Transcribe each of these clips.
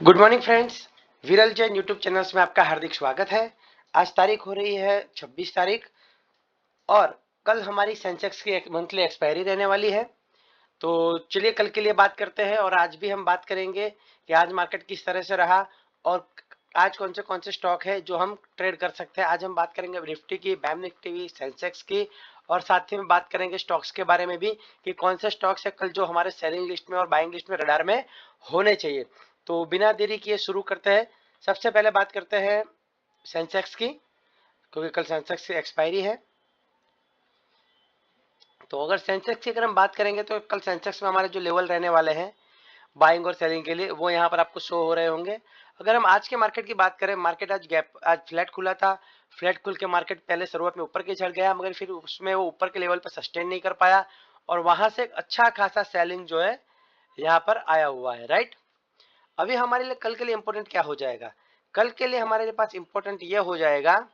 Good morning friends, विरल Jain YouTube channels में आपका हार्दिक स्वागत है। आज तारीख हो रही है 26 तारीख और कल हमारी सेंसेक्स की एक मंथली एक्सपायरी रहने वाली है। तो चलिए कल के लिए बात करते हैं और आज भी हम बात करेंगे कि आज मार्केट किस तरह से रहा और आज कौन से स्टॉक है जो हम ट्रेड कर सकते हैं। आज हम बात करेंगे निफ्टी की, बैंक निफ्टी की, सेंसेक्स की और साथ ही में बात करेंगे स्टॉक्स के बारे में भी कि कौन से स्टॉक्स है कल जो हमारे सेलिंग लिस्ट में और बाइंग लिस्ट में रडार में होने चाहिए। तो बिना देरी किए शुरू करते हैं। सबसे पहले बात करते हैं सेंसेक्स की, क्योंकि कल सेंसेक्स की एक्सपायरी है। तो अगर सेंसेक्स की अगर हम बात करेंगे तो कल सेंसेक्स में हमारे जो लेवल रहने वाले हैं बाइंग और सेलिंग के लिए वो यहाँ पर आपको शो हो रहे होंगे। अगर हम आज के मार्केट की बात करें, मार्केट आज फ्लैट खुला था। फ्लैट खुल के मार्केट पहले शुरुआत में ऊपर की चढ़ गया, मगर फिर उसमें वो ऊपर के लेवल पर सस्टेन नहीं कर पाया और वहां से एक अच्छा खासा सेलिंग जो है यहाँ पर आया हुआ है, राइट। अभी हमारे लिए कल के लिए इंपॉर्टेंट क्या हो जाएगा? कल के लिए हमारे पास इंपॉर्टेंट ये हो जाएगा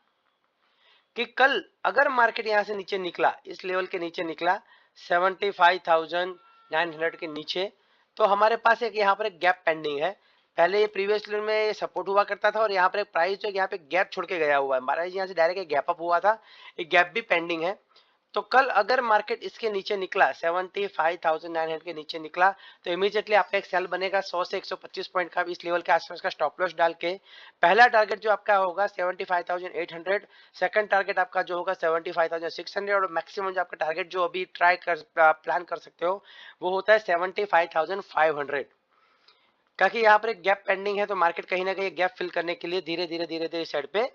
कि कल अगर मार्केट यहाँ से नीचे निकला, इस लेवल के नीचे निकला 75,900 के नीचे, तो हमारे पास एक यहाँ पर एक गैप पेंडिंग है। पहले ये प्रीवियस लेवल में ये सपोर्ट हुआ करता था और यहाँ पर एक प्राइस जो यहाँ पे गैप छोड़ के गया हुआ है। महाराज यहाँ से डायरेक्ट एक गैप अप हुआ था, एक गैप भी पेंडिंग है। तो कल अगर मार्केट इसके नीचे निकला 75,900 के नीचे निकला तो इमीडिएटली आपका एक सेल बनेगा 100 से 125 पॉइंट का इस लेवल के आसपास का स्टॉप लॉस डाल के। पहला टारगेट जो आपका होगा 75,800, सेकंड टारगेट आपका जो होगा 75,600 और मैक्सिमम जो आपका टारगेट जो अभी प्लान कर सकते हो वो होता है 75,500। क्योंकि यहाँ पर एक गैप पेंडिंग है तो मार्केट कहीं ना कहीं गैप फिल करने के लिए धीरे धीरे धीरे धीरे साइड पे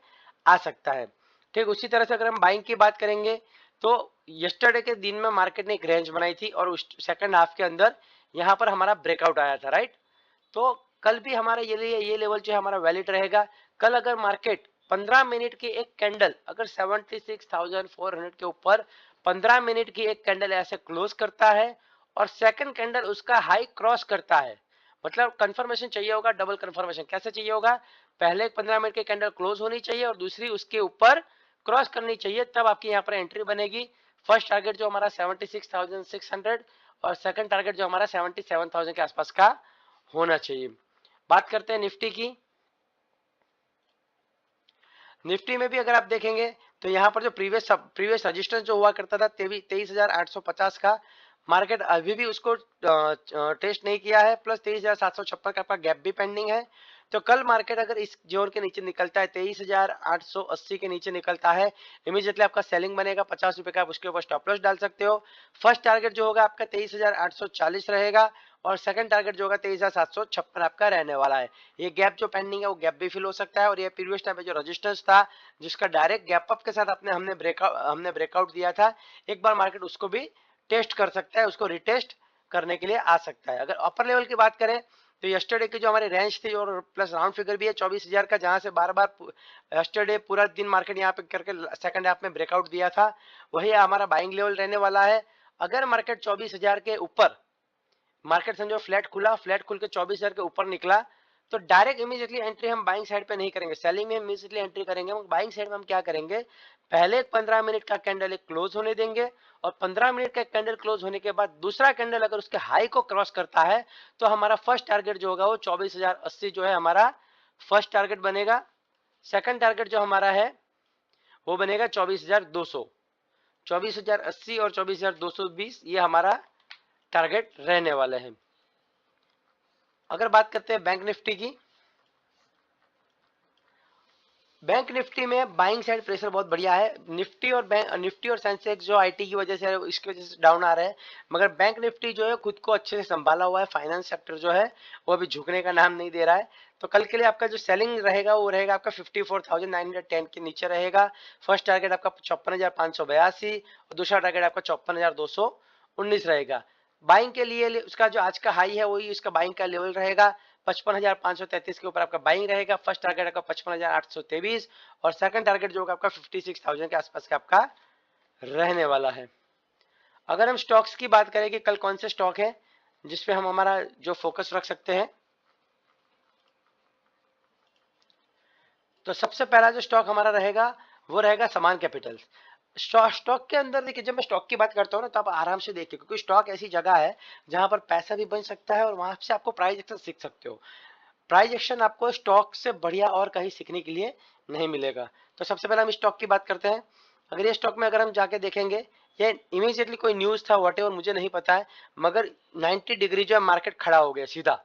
आ सकता है। ठीक उसी तरह से अगर हम बाइंग की बात करेंगे तो यस्टरडे के दिन में मार्केट ने एक रेंज बनाई थी और उस सेकंड हाफ के अंदर यहाँ पर हमारा ब्रेकआउट आया था, राइट। तो कल भी हमारा ये लेवल जो है हमारा वैलिड रहेगा। कल अगर मार्केट 15 मिनट की एक कैंडल अगर 76,400 के ऊपर 15 मिनट की एक कैंडल ऐसे क्लोज करता है और सेकंड कैंडल उसका हाई क्रॉस करता है, मतलब कंफर्मेशन चाहिए होगा, डबल कंफर्मेशन कैसे चाहिए होगा? पहले 15 मिनट की कैंडल क्लोज होनी चाहिए और दूसरी उसके ऊपर क्रॉस करनी चाहिए, तब आपकी यहाँ पर एंट्री बनेगी। फर्स्ट टारगेट जो हमारा 76,600 और सेकंड टारगेट जो हमारा 77,000 के आसपास का होना चाहिए। बात करते हैं निफ्टी की। निफ्टी में भी अगर आप देखेंगे तो यहाँ पर जो प्रीवियस रजिस्टेंस जो हुआ करता था 23,850 का, मार्केट अभी भी उसको टेस्ट नहीं किया है, प्लस 23,756 का आपका गैप भी पेंडिंग है। तो कल मार्केट अगर इस जोन के नीचे निकलता है 23,880 के नीचे निकलता है, इमीडिएटली आपका सेलिंग बनेगा 50 रुपए का, आप उसके ऊपर स्टॉप लॉस डाल सकते हो। फर्स्ट टारगेट जो होगा आपका 23,840 रहेगा और सेकंड टारगेट जो होगा 23,756 आपका रहने वाला है। ये गैप जो पेंडिंग है वो गैप भी फिल हो सकता है और ये प्रीवियस टाइम पे जो रजिस्टेंस था जिसका डायरेक्ट गैप अप के साथ अपने हमने ब्रेकआउट दिया था, एक बार मार्केट उसको भी टेस्ट कर सकता है, उसको रिटेस्ट करने के लिए आ सकता है। अगर अपर लेवल की बात करें तो यस्टरडे की जो हमारी रेंज थी और प्लस राउंड फिगर भी है 24,000 का, जहां से बार बार यस्टरडे पूरा दिन मार्केट यहाँ पे करके सेकंड हाफ में ब्रेकआउट दिया था, वही हमारा बाइंग लेवल रहने वाला है। अगर मार्केट 24,000 के ऊपर, मार्केट समझो फ्लैट खुला, फ्लैट खुल के 24,000 के ऊपर निकला, तो डायरेक्ट इमीडिएटली एंट्री हम बाइंग साइड पे नहीं करेंगे, सेलिंग में इमीडिएटली एंट्री करेंगे। हम बाइंग साइड में हम क्या करेंगे, पहले 15 मिनट का कैंडल एक क्लोज होने देंगे और 15 मिनट का कैंडल क्लोज होने के बाद दूसरा कैंडल अगर उसके हाई को क्रॉस करता है तो हमारा फर्स्ट टारगेट जो होगा वो 24,080 जो है हमारा फर्स्ट टारगेट बनेगा। सेकंड टारगेट जो हमारा है वो बनेगा 24,200। 24,080 और 24,220 ये हमारा टारगेट रहने वाले हैं। अगर बात करते हैं बैंक निफ्टी की, बैंक निफ्टी में बाइंग साइड प्रेशर बहुत बढ़िया है। निफ्टी और सेंसेक्स जो आईटी की वजह से इसकी वजह से डाउन आ रहे हैं, मगर बैंक निफ्टी जो है खुद को अच्छे से संभाला हुआ है। फाइनेंस सेक्टर जो है वो अभी झुकने का नाम नहीं दे रहा है। तो कल के लिए आपका जो सेलिंग रहेगा वो रहेगा आपका 54,910 के नीचे रहेगा। फर्स्ट टारगेट आपका 54,582 और दूसरा टारगेट आपका 54,219 रहेगा। बाइंग के लिए उसका जो आज का हाई है वही उसका बाइंग का लेवल रहेगा। 55,533 के ऊपर आपका बाइंग रहेगा। फर्स्ट टारगेट आपका 55,823 और सेकंड टारगेट जो होगा आपका 56,000 के आसपास का आपका रहने वाला है। अगर हम स्टॉक्स की बात करें कि कल कौन से स्टॉक है जिसपे हम हमारा जो फोकस रख सकते हैं, तो सबसे पहला जो स्टॉक हमारा रहेगा वो रहेगा समान कैपिटल। स्टॉक के अंदर देखिए, जब मैं स्टॉक की बात करता हूँ ना तो आप आराम से देखिए, क्योंकि स्टॉक ऐसी जगह है जहां पर पैसा भी बन सकता है और वहां से आपको प्राइस एक्शन सीख सकते हो। प्राइस एक्शन आपको स्टॉक से बढ़िया और कहीं सीखने के लिए नहीं मिलेगा। तो सबसे पहले हम स्टॉक की बात करते हैं। अगर ये स्टॉक में अगर हम जाके देखेंगे, ये इमीडिएटली कोई न्यूज था वॉट मुझे नहीं पता है, मगर 90 डिग्री जो है मार्केट खड़ा हो गया सीधा,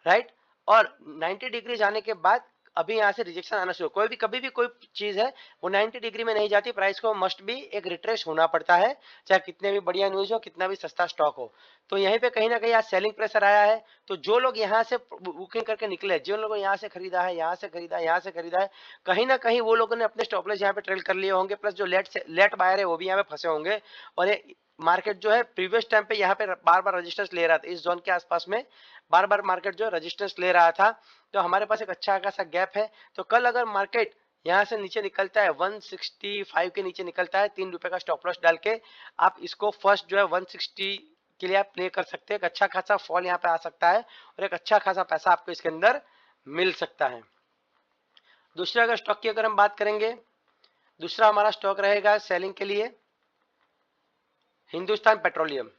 राइट। और 90 डिग्री जाने के बाद अभी यहाँ से रिजेक्शन आना शुरू, कोई भी कभी भी कोई चीज है वो 90 डिग्री में नहीं जाती, प्राइस को मस्ट भी एक रिट्रेस होना पड़ता है, चाहे कितने भी बढ़िया न्यूज हो, कितना भी सस्ता स्टॉक हो। तो यहीं पे कहीं ना कहीं आज सेलिंग प्रेशर आया है। तो जो लोग यहाँ से बुकिंग करके निकले, जिन लोगों ने यहाँ से खरीदा है, यहाँ से खरीदा है, यहाँ से खरीदा है, कहीं ना कहीं वो लोगों ने अपने स्टॉप लॉस यहाँ पे ट्रेल कर लिए होंगे, प्लस जो लेट बायर है वो भी यहाँ पे फंसे होंगे। और ये मार्केट जो है प्रीवियस टाइम पे यहाँ पे बार बार रजिस्टेंस ले रहा था, इस जोन के आसपास में बार बार मार्केट जो रजिस्टेंस ले रहा था। तो हमारे पास एक अच्छा खासा गैप है। तो कल अगर मार्केट यहाँ से नीचे निकलता है 165 के नीचे निकलता है, 3 रुपए का स्टॉप लॉस डाल के आप इसको फर्स्ट जो है 160 के लिए आप प्ले कर सकते हैं। एक अच्छा खासा फॉल यहाँ पे आ सकता है और एक अच्छा खासा पैसा आपको इसके अंदर मिल सकता है। दूसरा अगर स्टॉक की अगर हम बात करेंगे, दूसरा हमारा स्टॉक रहेगा सेलिंग के लिए हिंदुस्तान पेट्रोलियम।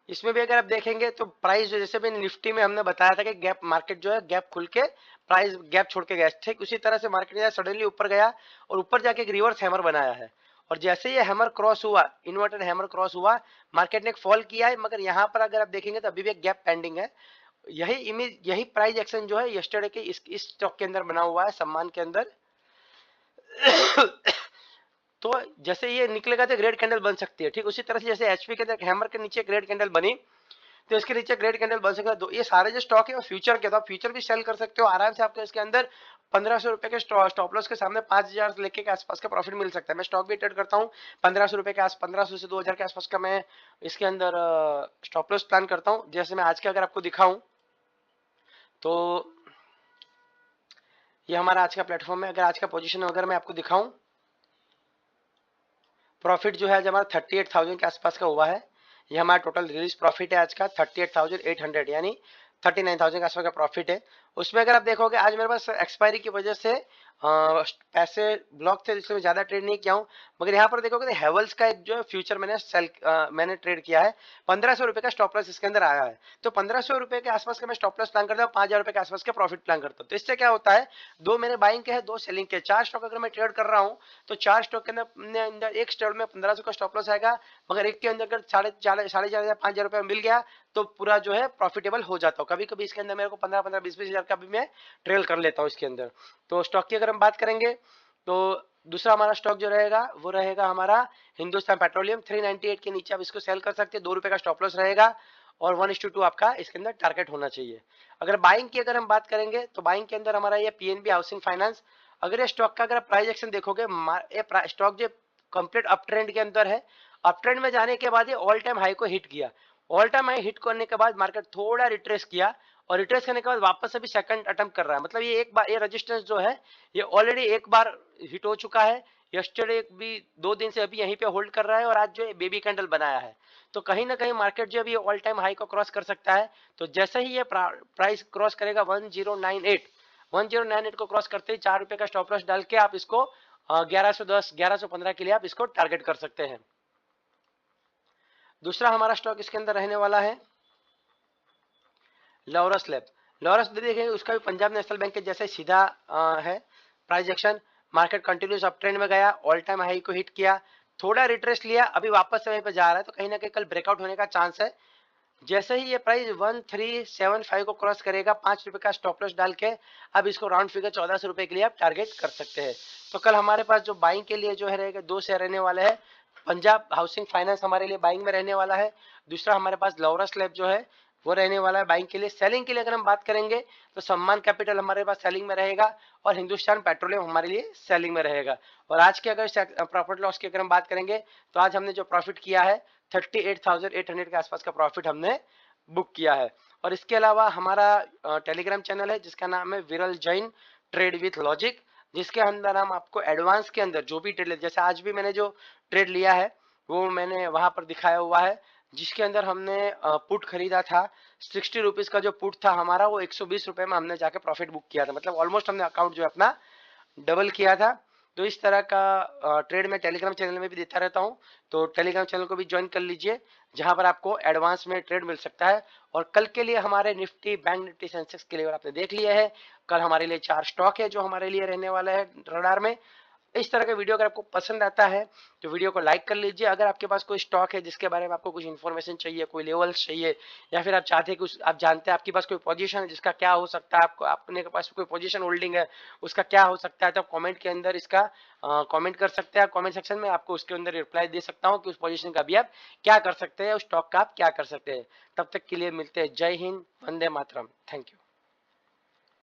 इसमें भी अगर आप देखेंगे तो प्राइस जो जैसे भी निफ्टी में हमने बताया था कि गैप मार्केट जो है गैप खुल के प्राइस गैप छोड़ के गया, ठीक उसी तरह से मार्केट सडनली ऊपर गया और ऊपर जाके एक रिवर्स हैमर बनाया है। और जैसे ये हैमर क्रॉस हुआ, इन्वर्टेड हैमर क्रॉस हुआ, मार्केट ने एक फॉल किया है, मगर यहाँ पर अगर आप देखेंगे तो अभी भी एक गैप पेंडिंग है। यही इमेज, यही प्राइस एक्शन जो है यस्टरडे के इस स्टॉक के अंदर बना हुआ है, सम्मान के अंदर। तो जैसे ये निकलेगा तो ग्रेड कैंडल बन सकती है, ठीक उसी तरह से जैसे एचपी के अंदर हैमर के नीचे ग्रेड कैंडल बनी, तो इसके नीचे ग्रेड कैंडल बन सकता है। तो ये सारे जो स्टॉक है वो फ्यूचर के, तो आप फ्यूचर भी सेल कर सकते हो आराम से, आपको इसके अंदर 1500 रुपए के स्टॉप लॉस के सामने 5000 लेके के आसपास का प्रॉफिट मिल सकता है। मैं स्टॉक भी ट्रेड करता हूँ 1500 रुपए के आस 1500 से 2000 के आसपास का मैं इसके अंदर स्टॉप लॉस प्लान करता हूँ। जैसे मैं आज के अगर आपको दिखाऊं तो ये हमारा आज का प्लेटफॉर्म है। अगर आज का पोजीशन अगर मैं आपको दिखाऊं, प्रॉफिट जो है आज हमारा 38,000 के आसपास का हुआ है। ये हमारा टोटल रिलीज प्रॉफिट है आज का 38,800, यानी 39,000 के आसपास का प्रॉफिट है। उसमें अगर आप देखोगे आज मेरे पास एक्सपायरी की वजह से पैसे ब्लॉक थे, इसलिए ज्यादा ट्रेड नहीं किया हूँ। मगर यहाँ पर देखोगे तो हेवल्स का एक जो फ्यूचर मैंने ट्रेड किया है, 1500 रुपए का स्टॉप लॉस इसके अंदर आया है। तो 1500 रुपए के आसपास का मैं स्टॉप लॉस प्लान करता हूँ, 5000 रुपए के आसपास का प्रॉफिट प्लान करता हूँ। तो इससे क्या होता है, दो मेरे बाइंग के हैं, दो सेलिंग के, 4 स्टॉक अगर मैं ट्रेड कर रहा हूँ तो 4 स्टॉक के अंदर एक स्टॉक में 1500 का स्टॉप लॉस आएगा, मगर एक के अंदर अगर 4,500 5,000 रुपए मिल गया तो पूरा जो है प्रॉफिटेबल हो जाता हूँ। कभी कभी इसके अंदर मेरे को 15 20 हजार का भी मैं ट्रेल कर लेता हूँ इसके अंदर। तो स्टॉक की अगर हम बात करेंगे तो दूसरा हमारा स्टॉक जो रहेगा वो रहेगा हमारा हिंदुस्तान पेट्रोलियम। 398 के नीचे आप इसको सेल कर सकते हैं, 2 रुपए का स्टॉप लॉस रहेगा और 1:2 आपका इसके अंदर टारगेट होना चाहिए। अगर बाइंग की अगर हम बात करेंगे तो बाइंग के अंदर हमारा ये पीएनबी हाउसिंग फाइनेंस। अगर ये स्टॉक का अगर प्राइस एक्शन देखोगे, ये स्टॉक जो कंप्लीट अप ट्रेंड के अंदर है, अप ट्रेंड में जाने के बाद ये ऑल टाइम हाई को हिट किया, ऑल टाइम हाई हिट करने के बाद मार्केट थोड़ा रिट्रेस किया और रिट्रेस करने के बाद वापस अभी सेकंड अटेम्प्ट कर रहा है। मतलब ये एक बार ये रेजिस्टेंस जो है ये ऑलरेडी एक बार हिट हो चुका है, यस्टरडे भी 2 दिन से अभी यहीं पे होल्ड कर रहा है और आज जो है बेबी कैंडल बनाया है। तो कहीं ना कहीं मार्केट जो अभी ऑल टाइम हाई को क्रॉस कर सकता है। तो जैसे ही ये प्राइस क्रॉस करेगा 1098 को क्रॉस करते ही 4 रुपए का स्टॉप लॉस डाल के आप इसको 1110 1115 के लिए आप इसको टारगेट कर सकते हैं। दूसरा हमारा स्टॉक इसके अंदर रहने वाला है लॉरस लैब। लॉरस देखेंगे उसका भी पंजाब नेशनल बैंक के जैसे सीधा है price action. Market continuous up trend में गया, ऑल टाइम हाई को हिट किया, थोड़ा रिट्रेस लिया, अभी वापस से वहीं पे जा रहा है। तो कहीं ना कहीं कल ब्रेकआउट होने का चांस है। जैसे ही ये प्राइस 1375 को क्रॉस करेगा, 5 रुपए का स्टॉप लॉस डाल के अब इसको राउंड फिगर 1400 रुपए के लिए आप टारगेट कर सकते हैं। तो कल हमारे पास जो बाइंग के लिए जो है रहेगा, 2 शेयर रहने वाले हैं। पंजाब हाउसिंग फाइनेंस हमारे लिए बाइंग में रहने वाला है, दूसरा हमारे पास लॉरस लैब जो है वो रहने वाला है बाइंग के लिए। सेलिंग के लिए अगर हम बात करेंगे तो सम्मान कैपिटल हमारे पास सेलिंग में रहेगा और हिंदुस्तान पेट्रोलियम हमारे लिए सेलिंग में रहेगा। और आज के अगर प्रॉफिट लॉस की अगर हम बात करेंगे तो आज हमने जो प्रॉफिट किया है 38,800 के आसपास का प्रॉफिट हमने बुक किया है। और इसके अलावा हमारा टेलीग्राम चैनल है जिसका नाम है विरल जैन ट्रेड विथ लॉजिक, जिसके अंदर हम आपको एडवांस के अंदर जो भी ट्रेड, जैसे आज भी मैंने जो ट्रेड लिया है वो मैंने वहां पर दिखाया हुआ है, जिसके अंदर हमने पुट खरीदा था 60 रुपीज का। जो पुट था हमारा वो 120 रुपए में हमने जाके प्रॉफिट बुक किया था, मतलब ऑलमोस्ट हमने अकाउंट जो है अपना डबल किया था। तो इस तरह का ट्रेड मैं टेलीग्राम चैनल में भी देता रहता हूँ, तो टेलीग्राम चैनल को भी ज्वाइन कर लीजिए, जहां पर आपको एडवांस में ट्रेड मिल सकता है। और कल के लिए हमारे निफ्टी, बैंक निफ्टी, सेंसेक्स के लेवल आपने देख लिए है। कल हमारे लिए 4 स्टॉक है जो हमारे लिए रहने वाला है रडार में। इस तरह का वीडियो अगर आपको पसंद आता है तो वीडियो को लाइक कर लीजिए। अगर आपके पास कोई स्टॉक है जिसके बारे में आपको कुछ इन्फॉर्मेशन चाहिए, कोई लेवल्स चाहिए, या फिर आप चाहते हैं कि आप जानते हैं आपके पास कोई पोजीशन है जिसका क्या हो सकता है, आपको अपने पास कोई पोजीशन होल्डिंग है उसका क्या हो सकता है, तो आप कमेंट के अंदर इसका कमेंट कर सकते हैं। कमेंट सेक्शन में आपको उसके अंदर रिप्लाई दे सकता हूँ कि उस पोजीशन का भी आप क्या कर सकते हैं, उस स्टॉक का आप क्या कर सकते हैं। तब तक के लिए मिलते हैं। जय हिंद, वंदे मातरम, थैंक यू।